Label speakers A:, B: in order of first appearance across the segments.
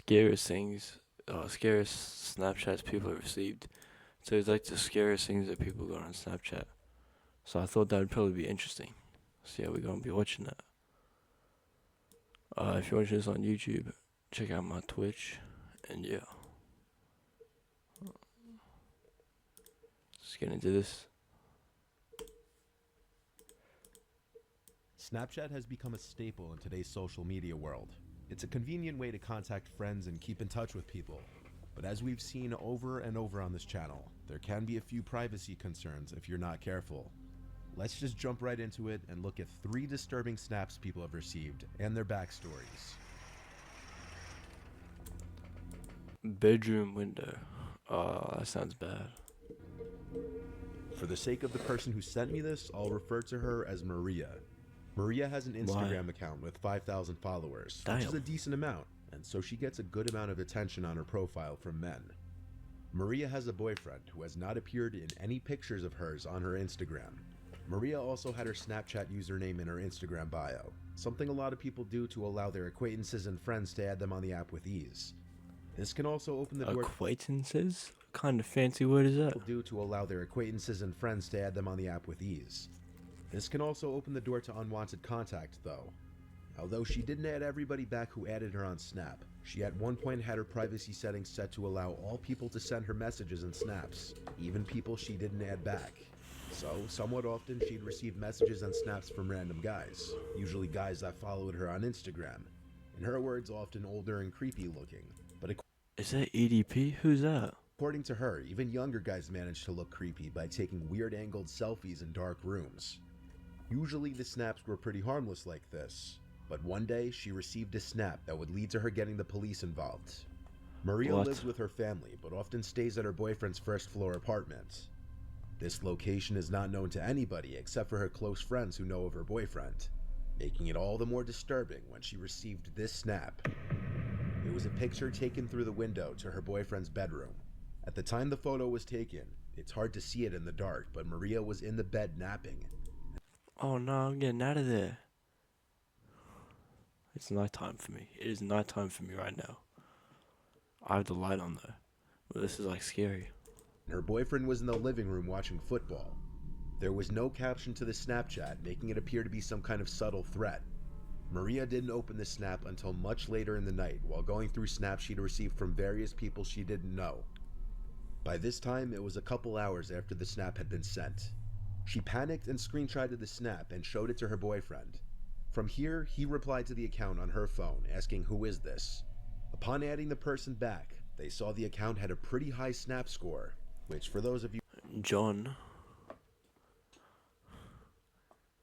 A: scariest things, scariest Snapchats people have received. So it's like the scariest things that people got on Snapchat. So I thought that would probably be interesting. So yeah, we're gonna be watching that. If you're watching this on YouTube, check out my Twitch, and yeah, let's get into this.
B: Snapchat has become a staple in today's social media world. It's a convenient way to contact friends and keep in touch with people. But as we've seen over and over on this channel, there can be a few privacy concerns if you're not careful. Let's just jump right into it and look at 3 disturbing snaps people have received and their backstories.
A: Bedroom window. That sounds bad.
B: For the sake of the person who sent me this, I'll refer to her as Maria. Maria has an Instagram account with 5,000 followers, which is a decent amount, and so she gets a good amount of attention on her profile from men. Maria has a boyfriend who has not appeared in any pictures of hers on her Instagram. Maria also had her Snapchat username in her Instagram bio, something a lot of people do to allow their acquaintances and friends to add them on the app with ease. This can also open the door.
A: Acquaintances? What kind of fancy word is that?
B: Do to allow their acquaintances and friends to add them on the app with ease. This can also open the door to unwanted contact, though. Although she didn't add everybody back who added her on Snap, she at one point had her privacy settings set to allow all people to send her messages and snaps, even people she didn't add back. So, somewhat often she'd receive messages and snaps from random guys, usually guys that followed her on Instagram. In her words, often older and creepy looking. But
A: is that EDP? Who's that?
B: According to her, even younger guys manage to look creepy by taking weird angled selfies in dark rooms. Usually the snaps were pretty harmless like this, but one day she received a snap that would lead to her getting the police involved. Maria lives with her family, but often stays at her boyfriend's first floor apartment. This location is not known to anybody except for her close friends who know of her boyfriend, making it all the more disturbing when she received this snap. It was a picture taken through the window to her boyfriend's bedroom. At the time the photo was taken, it's hard to see it in the dark, but Maria was in the bed napping.
A: Oh no, I'm getting out of there. It's nighttime for me. It is nighttime for me right now. I have the light on though. Well, this is like scary.
B: Her boyfriend was in the living room watching football. There was no caption to the Snapchat, making it appear to be some kind of subtle threat. Maria didn't open the snap until much later in the night while going through snaps she'd received from various people she didn't know. By this time, it was a couple hours after the snap had been sent. She panicked and screenshotted the snap and showed it to her boyfriend. From here, he replied to the account on her phone, asking who is this. Upon adding the person back, they saw the account had a pretty high snap score, which for those of you...
A: John?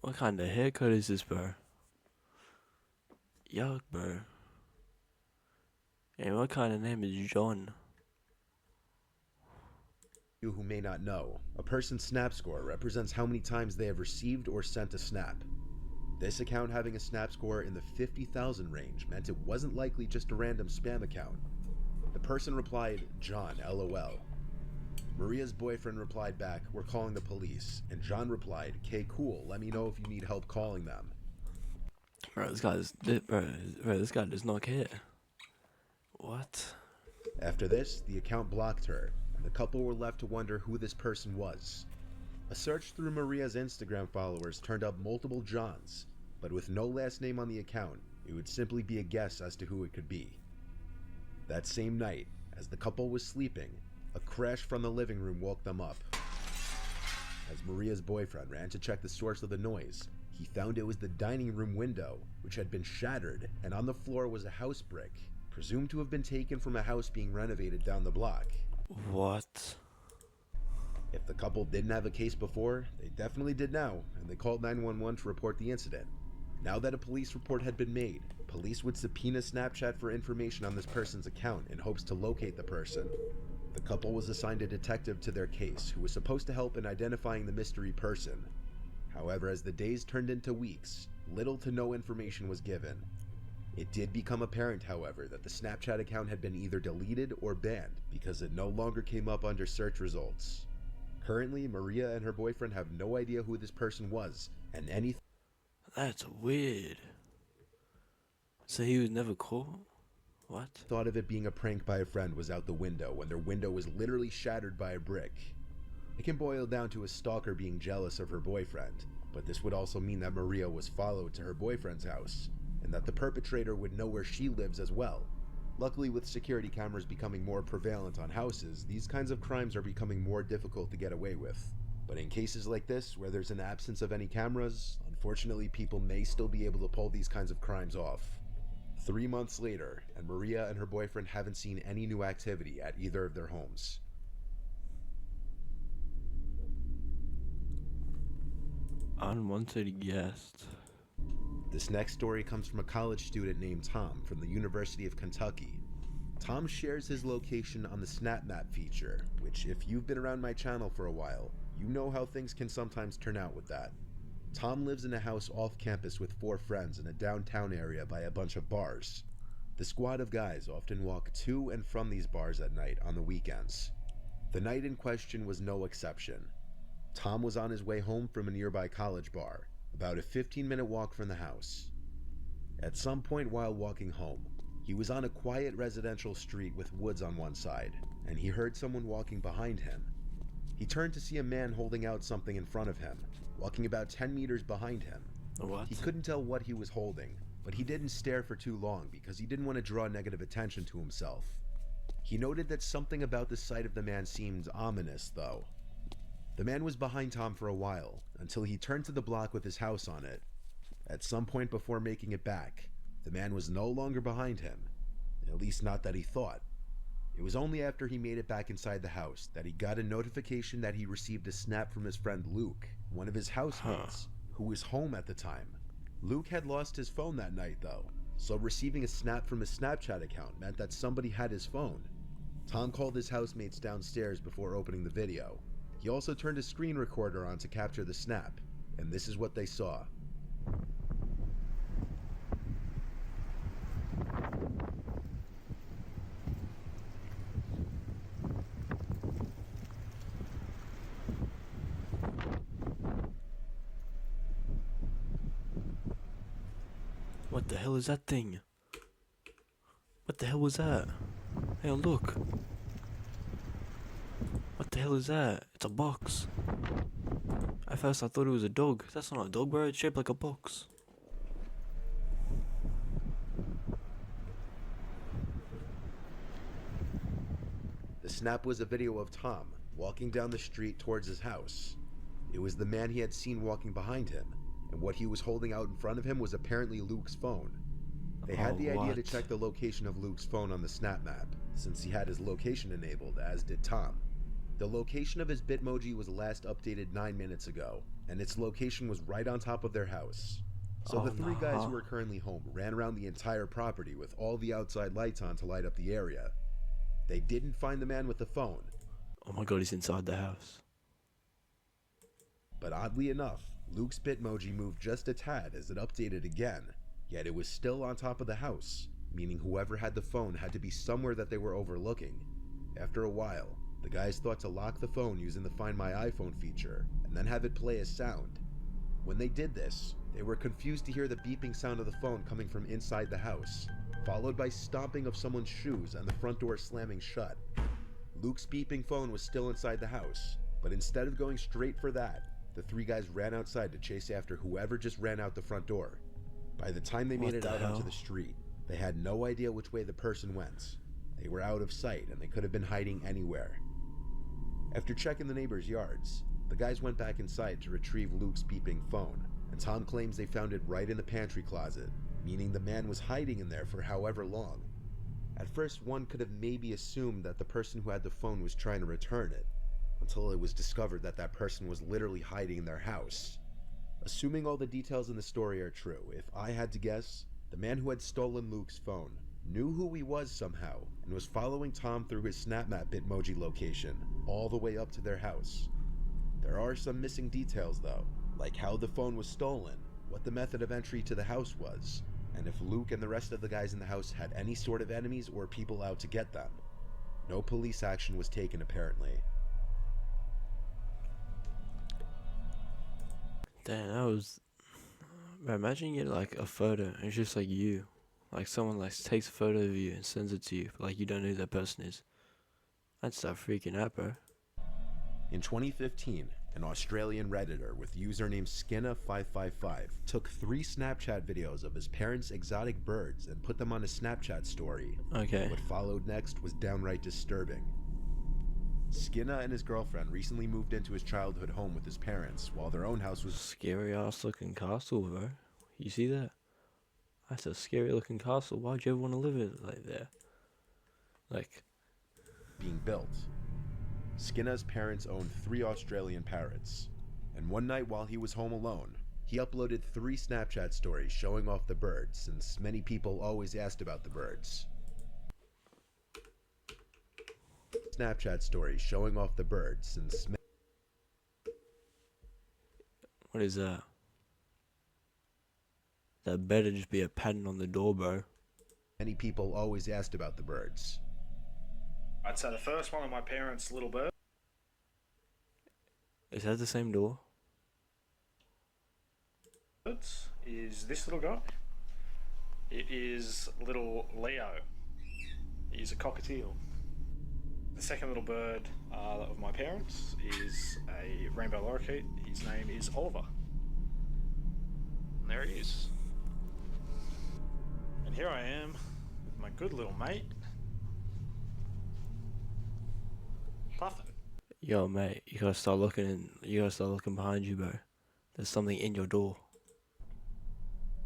A: What kind of haircut is this, bro? Yuck, bro. And what kind of name is John?
B: You who may not know, a person's snap score represents how many times they have received or sent a snap. This account having a snap score in the 50,000 range meant it wasn't likely just a random spam account. The person replied, John, LOL. Maria's boyfriend replied back, we're calling the police, and John replied, "K, cool, let me know if you need help calling them."
A: Bro, this guy does not care. What?
B: After this, the account blocked her, and the couple were left to wonder who this person was. A search through Maria's Instagram followers turned up multiple Johns, but with no last name on the account, it would simply be a guess as to who it could be. That same night, as the couple was sleeping, a crash from the living room woke them up. As Maria's boyfriend ran to check the source of the noise, he found it was the dining room window, which had been shattered, and on the floor was a house brick, presumed to have been taken from a house being renovated down the block.
A: What?
B: If the couple didn't have a case before, they definitely did now, and they called 911 to report the incident. Now that a police report had been made, police would subpoena Snapchat for information on this person's account in hopes to locate the person. The couple was assigned a detective to their case who was supposed to help in identifying the mystery person. However, as the days turned into weeks, little to no information was given. It did become apparent, however, that the Snapchat account had been either deleted or banned because it no longer came up under search results. Currently, Maria and her boyfriend have no idea who this person was, and
A: That's weird. So he was never caught? What?
B: Thought of it being a prank by a friend was out the window when their window was literally shattered by a brick. It can boil down to a stalker being jealous of her boyfriend, but this would also mean that Maria was followed to her boyfriend's house, and that the perpetrator would know where she lives as well. Luckily, with security cameras becoming more prevalent on houses, these kinds of crimes are becoming more difficult to get away with. But in cases like this, where there's an absence of any cameras, unfortunately people may still be able to pull these kinds of crimes off. 3 months later, and Maria and her boyfriend haven't seen any new activity at either of their homes.
A: Unwanted guest.
B: This next story comes from a college student named Tom from the University of Kentucky. Tom shares his location on the Snap Map feature, which if you've been around my channel for a while, you know how things can sometimes turn out with that. Tom lives in a house off campus with 4 friends in a downtown area by a bunch of bars. The squad of guys often walk to and from these bars at night on the weekends. The night in question was no exception. Tom was on his way home from a nearby college bar, about a 15-minute walk from the house. At some point while walking home, he was on a quiet residential street with woods on one side, and he heard someone walking behind him. He turned to see a man holding out something in front of him, walking about 10 meters behind him.
A: What?
B: He couldn't tell what he was holding, but he didn't stare for too long because he didn't want to draw negative attention to himself. He noted that something about the sight of the man seemed ominous, though. The man was behind Tom for a while, until he turned to the block with his house on it. At some point before making it back, the man was no longer behind him, at least not that he thought. It was only after he made it back inside the house that he got a notification that he received a snap from his friend Luke, one of his housemates, who was home at the time. Luke had lost his phone that night though, so receiving a snap from his Snapchat account meant that somebody had his phone. Tom called his housemates downstairs before opening the video. He also turned his screen recorder on to capture the snap, and this is what they saw.
A: What the hell is that thing? What the hell was that? Hey, look. What the hell is that? It's a box. At first I thought it was a dog. That's not a dog, bro. It's shaped like a box.
B: The snap was a video of Tom walking down the street towards his house. It was the man he had seen walking behind him, and what he was holding out in front of him was apparently Luke's phone. They had the idea to check the location of Luke's phone on the Snap Map, since he had his location enabled, as did Tom. The location of his Bitmoji was last updated 9 minutes ago, and its location was right on top of their house. So the 3 guys who were currently home ran around the entire property with all the outside lights on to light up the area. They didn't find the man with the phone.
A: Oh my god, he's inside the house.
B: But oddly enough, Luke's Bitmoji moved just a tad as it updated again, yet it was still on top of the house, meaning whoever had the phone had to be somewhere that they were overlooking. After a while, the guys thought to lock the phone using the Find My iPhone feature, and then have it play a sound. When they did this, they were confused to hear the beeping sound of the phone coming from inside the house, followed by stomping of someone's shoes and the front door slamming shut. Luke's beeping phone was still inside the house, but instead of going straight for that, the 3 guys ran outside to chase after whoever just ran out the front door. By the time they made it out onto the street, they had no idea which way the person went. They were out of sight and they could have been hiding anywhere. After checking the neighbors' yards, the guys went back inside to retrieve Luke's beeping phone, and Tom claims they found it right in the pantry closet, meaning the man was hiding in there for however long. At first, one could have maybe assumed that the person who had the phone was trying to return it, until it was discovered that that person was literally hiding in their house. Assuming all the details in the story are true, if I had to guess, the man who had stolen Luke's phone knew who he was somehow and was following Tom through his SnapMap Bitmoji location all the way up to their house. There are some missing details though, like how the phone was stolen, what the method of entry to the house was, and if Luke and the rest of the guys in the house had any sort of enemies or people out to get them. No police action was taken apparently.
A: Damn, that was... Bro, imagine you get like a photo and it's just like you Like someone like takes a photo of you and sends it to you, but like you don't know who that person is. I'd start freaking out, bro.
B: In 2015, an Australian Redditor with username Skinna555 took 3 Snapchat videos of his parents' exotic birds and put them on a Snapchat story.
A: Okay.
B: What followed next was downright disturbing. Skinna and his girlfriend recently moved into his childhood home with his parents, while their own house was
A: Scary ass looking castle, bro. You see that? That's a scary looking castle. Why'd you ever want to live in like there? Like,
B: being built. Skinna's parents owned 3 Australian parrots, and one night while he was home alone, he uploaded 3 Snapchat stories showing off the birds, since many people always asked about the birds. Snapchat stories showing off the birds, since
A: what is that? That better just be a pattern on the door, bro.
B: many people always asked about the birds.
C: I'd say the first one of my parents' little birds
A: Is that the same door?
C: is this little guy. It is little Leo. He's a cockatiel. The second little bird of my parents is a rainbow lorikeet. His name is Oliver. And there he is. And here I am with my good little mate, Puffin.
A: Yo, mate, you gotta start looking. You gotta start looking behind you, bro. There's something in your door.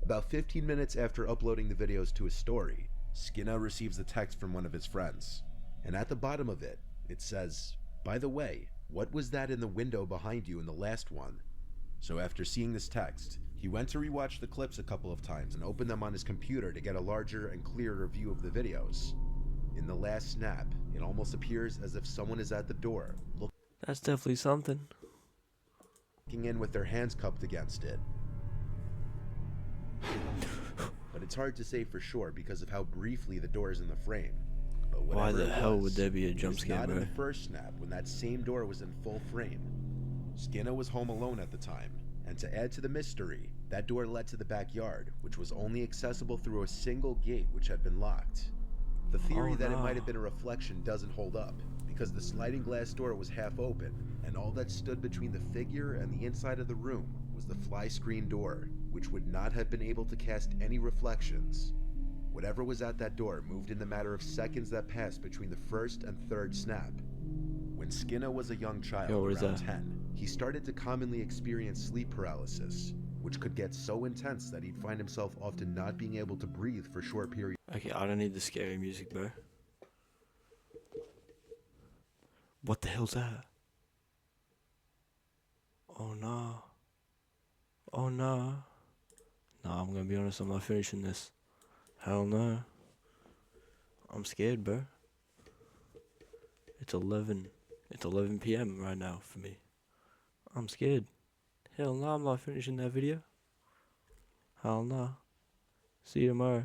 B: About 15 minutes after uploading the videos to his story, Skinna receives a text from one of his friends. And at the bottom of it, it says, "By the way, what was that in the window behind you in the last one?" So after seeing this text, he went to rewatch the clips a couple of times and opened them on his computer to get a larger and clearer view of the videos. In the last snap, it almost appears as if someone is at the door,
A: That's definitely something.
B: looking in with their hands cupped against it. But it's hard to say for sure because of how briefly the door is in the frame. But
A: Why
B: whatever
A: the
B: it
A: hell
B: was,
A: would there be a
B: it
A: jump
B: was
A: scare,
B: not in
A: bro?
B: the first snap when that same door was in full frame. Skinna was home alone at the time, and to add to the mystery, that door led to the backyard, which was only accessible through a single gate which had been locked. The theory
A: Oh,
B: that it
A: no.
B: might have been a reflection doesn't hold up, because the sliding glass door was half open, and all that stood between the figure and the inside of the room was the fly screen door, which would not have been able to cast any reflections. Whatever was at that door moved in the matter of seconds that passed between the first and third snap. When Skinna was a young child,
A: Yo, what is
B: around
A: that?
B: 10, he started to commonly experience sleep paralysis, which could get so intense that he'd find himself often not being able to breathe for short periods.
A: Okay, I don't need the scary music, bro. What the hell's that? Oh no. Oh no. Nah, I'm gonna be honest, I'm not finishing this. Hell no. I'm scared, bro. It's 11 p.m. right now for me. I'm scared. Hell no, I'm not finishing that video. Hell no. See you tomorrow.